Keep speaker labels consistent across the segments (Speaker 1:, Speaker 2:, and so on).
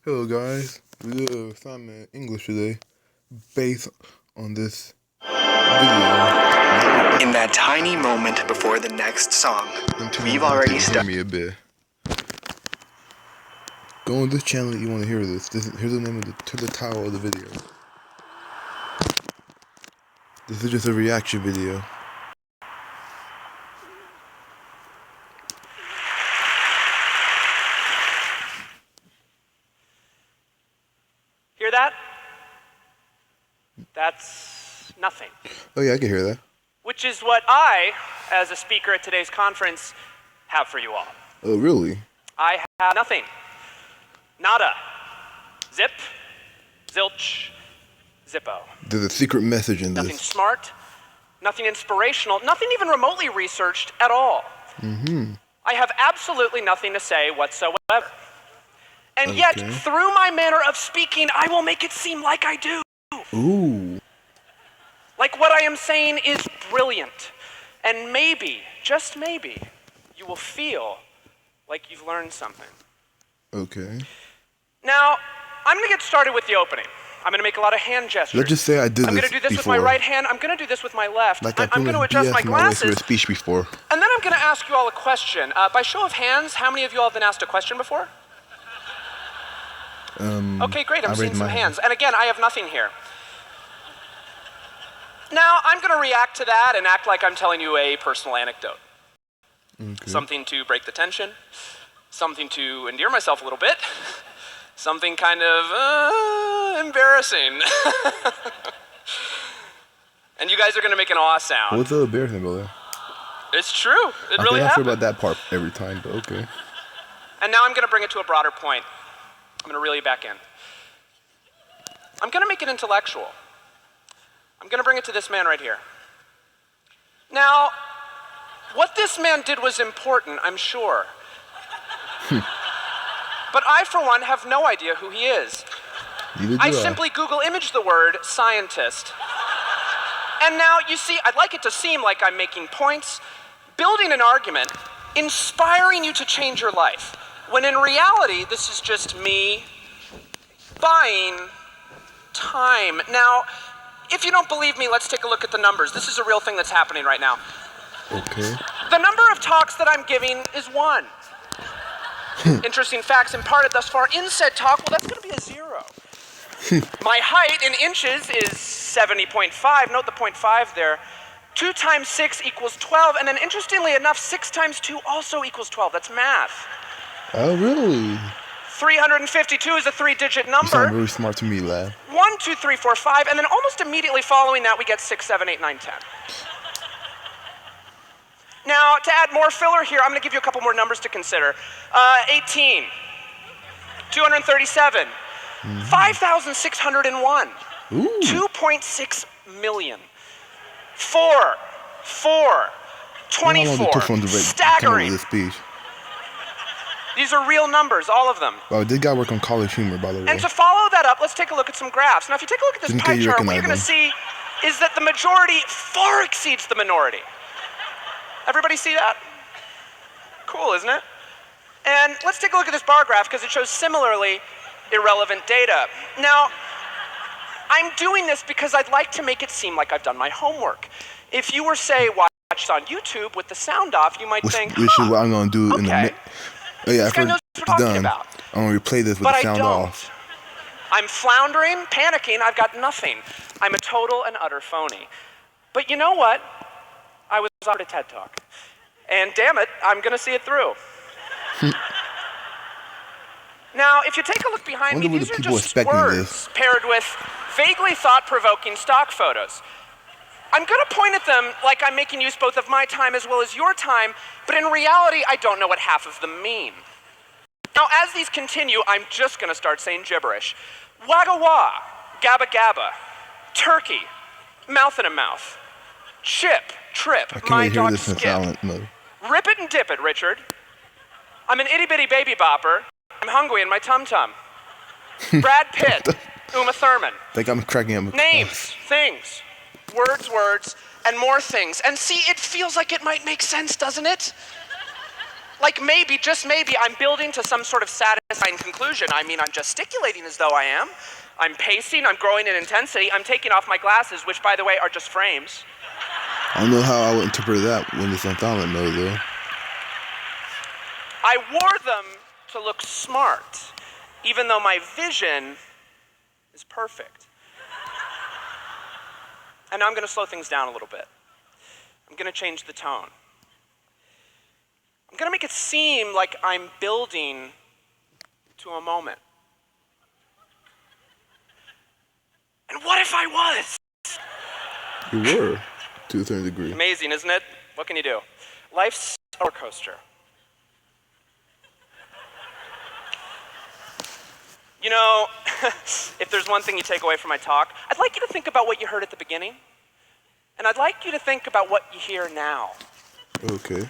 Speaker 1: Hello guys, we did assignment English today based on this video.
Speaker 2: In that tiny moment before the next song, we've already started.
Speaker 1: Me a bit. Go on this channel if you want to hear this. Here's the name of the title of the video. This is just a reaction video.
Speaker 3: Hear that? That's nothing.
Speaker 1: Oh yeah, I can hear that.
Speaker 3: Which is what I, as a speaker at today's conference, have for you all.
Speaker 1: Oh really?
Speaker 3: I have nothing. Nada. Zip. Zilch. Zippo.
Speaker 1: There's a secret message in
Speaker 3: Nothing
Speaker 1: this.
Speaker 3: smart. Nothing inspirational. Nothing even remotely researched at all. I have absolutely nothing to say whatsoever. And yet, through my manner of speaking, I will make it seem like I do.
Speaker 1: Ooh.
Speaker 3: Like what I am saying is brilliant. And maybe, just maybe, you will feel like you've learned something.
Speaker 1: Okay.
Speaker 3: Now, I'm going to get started with the opening. I'm going to make a lot of hand gestures.
Speaker 1: Let's just say I did
Speaker 3: I'm
Speaker 1: this
Speaker 3: going to do this
Speaker 1: before.
Speaker 3: with my right hand. I'm going to do this with my left.
Speaker 1: Like
Speaker 3: I'm going to adjust my glasses.
Speaker 1: A speech before.
Speaker 3: And then I'm going to ask you all a question. By show of hands, how many of you all have been asked a question before? Okay, great. I'm seeing some hands. And again, I have nothing here. Now, I'm going to react to that and act like I'm telling you a personal anecdote.
Speaker 1: Okay.
Speaker 3: Something to break the tension. Something to endear myself a little bit. Something kind of embarrassing. And you guys are going to make an awe sound.
Speaker 1: What's so embarrassing about that?
Speaker 3: It's true. It really
Speaker 1: I
Speaker 3: happened.
Speaker 1: about that part every time, but okay.
Speaker 3: And now I'm going to bring it to a broader point. I'm going to reel you back in. I'm going to make it intellectual. I'm going to bring it to this man right here. Now, what this man did was important, I'm sure. But I, for one, have no idea who he is. I simply Google image the word scientist. And now, you see, I'd like it to seem like I'm making points, building an argument, inspiring you to change your life. When in reality, this is just me buying time. Now, if you don't believe me, let's take a look at the numbers. This is a real thing that's happening right now.
Speaker 1: Okay.
Speaker 3: The number of talks that I'm giving is 1. Interesting facts imparted thus far in said talk, well, that's going to be a 0. My height in inches is 70.5. Note the 0.5 there. 2 times 6 equals 12. And then interestingly enough, 6 times 2 also equals 12. That's math.
Speaker 1: Oh, really?
Speaker 3: 352 is a 3-digit number.
Speaker 1: You sound really smart to me, lad.
Speaker 3: 1, 2, 3, 4, 5, and then almost immediately following that, we get 6, 7, 8, 9, 10. Now, to add more filler here, I'm going to give you a couple more numbers to consider. 18, 237, 5,601, 2.6 million, 4, 24, staggering. These are real numbers, all of them.
Speaker 1: Oh, this guy work on College Humor, by the way.
Speaker 3: And to follow that up, let's take a look at some graphs. Now, if you take a look at this pie chart, what you're going to see is that the majority far exceeds the minority. Everybody see that? Cool, isn't it? And let's take a look at this bar graph because it shows similarly irrelevant data. Now, I'm doing this because I'd like to make it seem like I've done my homework. If you were, say, watched on YouTube with the sound off, you might think,
Speaker 1: which is what I'm going to do in the minute. Oh yeah,
Speaker 3: after it's done,
Speaker 1: I'm going to replay this with the sound off.
Speaker 3: I'm floundering, panicking, I've got nothing. I'm a total and utter phony. But you know what? I was on a TED Talk. And damn it, I'm going to see it through. Now, if you take a look behind me, these are just words paired with vaguely thought-provoking stock photos. I'm going to point at them like I'm making use both of my time as well as your time, but in reality, I don't know what half of them mean. Now, as these continue, I'm just going to start saying gibberish. Wagga wah, gabba gabba, turkey, mouth in a mouth, chip, trip, my dog skip. Rip it and dip it, Richard. I'm an itty-bitty baby bopper. I'm hungry in my tum-tum. Brad Pitt, Uma Thurman.
Speaker 1: I think I'm cracking up.
Speaker 3: Names, things. Words, and more things. And see, it feels like it might make sense, doesn't it? Like maybe, just maybe, I'm building to some sort of satisfying satisfying conclusion. I mean, I'm gesticulating as though I am. I'm pacing, I'm growing in intensity, I'm taking off my glasses, which, by the way, are just frames.
Speaker 1: I don't know how I would interpret that when it's on silent mode, though.
Speaker 3: I wore them to look smart, even though my vision is perfect. And now I'm going to slow things down a little bit. I'm going to change the tone. I'm going to make it seem like I'm building to a moment. And what if I was?
Speaker 1: You were, to a certain degree.
Speaker 3: Amazing, isn't it? What can you do? Life's a roller coaster. You know, if there's one thing you take away from my talk, I'd like you to think about what you heard at the beginning. And I'd like you to think about what you hear now.
Speaker 1: Okay.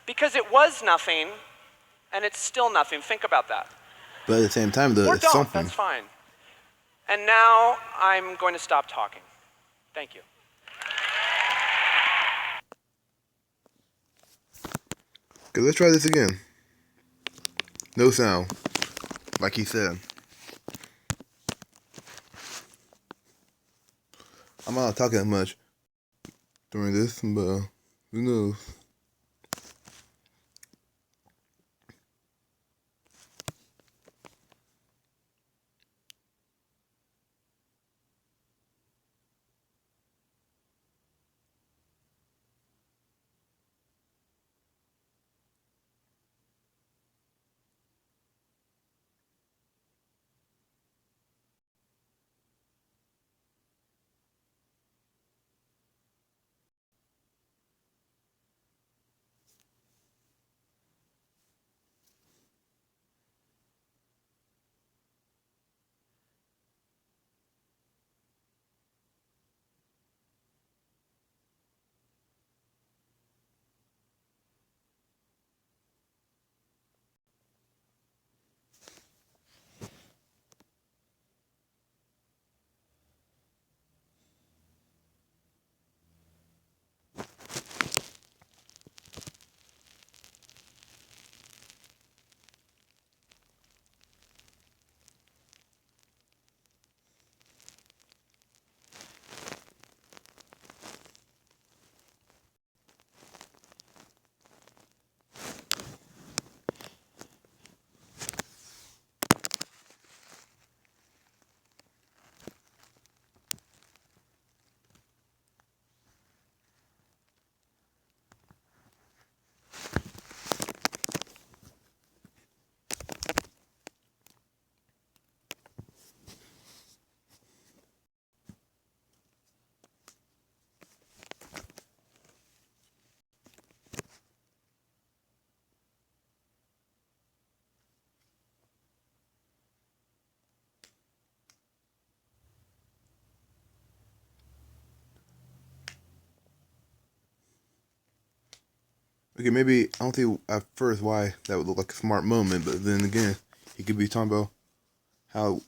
Speaker 3: Because it was nothing, and it's still nothing. Think about that.
Speaker 1: But at the same time, though, it's something.
Speaker 3: That's fine. And now I'm going to stop talking. Thank you.
Speaker 1: Okay, let's try this again. No sound, like he said. I'm not talking that much during this, but who knows? Okay, maybe I don't see at first why that would look like a smart moment, but then again, he could be talking about how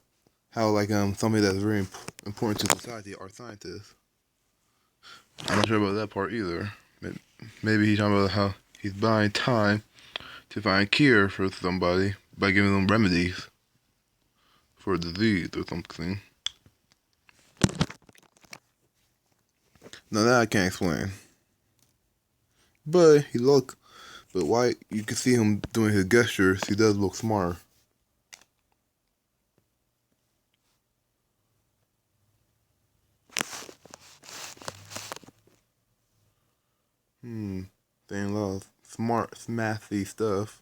Speaker 1: like somebody that's very important to society are scientists. I'm not sure about that part either. Maybe he's talking about how he's buying time to find a cure for somebody by giving them remedies for a disease or something. Now that I can't explain. But but why you can see him doing his gestures, he does look smart. Saying a lot of smart, smathy stuff.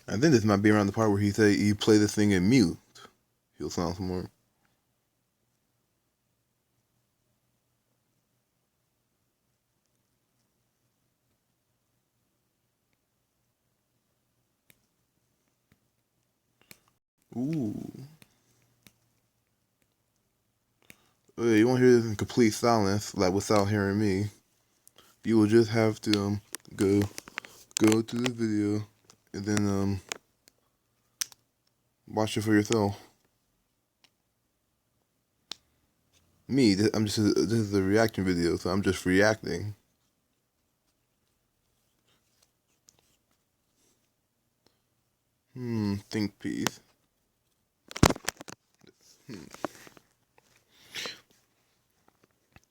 Speaker 1: I think this might be around the part where he say you play this thing in mute. He'll sound some more. Ooh. Okay, you won't hear this in complete silence, like without hearing me. You will just have to go to the video and then watch it for yourself. Me, this is a reaction video, so I'm just reacting. Think piece.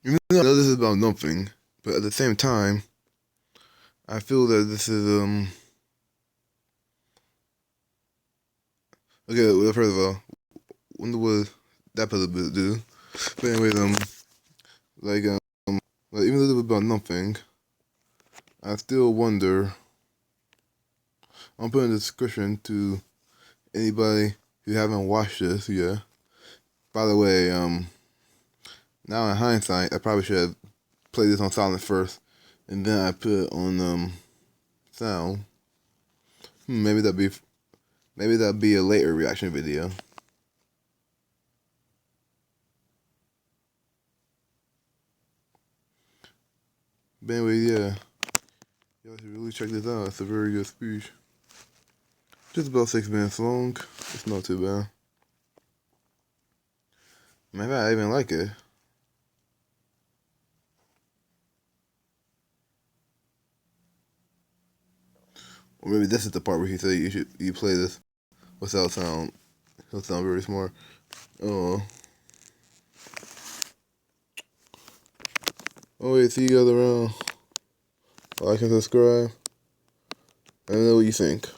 Speaker 1: Even though I know this is about nothing, but at the same time, I feel that this is okay. Well, first of all, wonder what that puzzle bit do. But anyways, like even though this is about nothing, I still wonder. I'm putting a description to anybody who haven't watched this yet. By the way, now in hindsight, I probably should have played this on silent first, and then I put it on sound. Maybe that'd be a later reaction video. But anyway, yeah, y'all should really check this out. It's a very good speech. Just about 6 minutes long. It's not too bad. Maybe I even like it. Or maybe this is the part where he said you play this without sound. He'll sound very smart. Oh. Oh wait, see you guys around. Like and subscribe. Let me know what you think.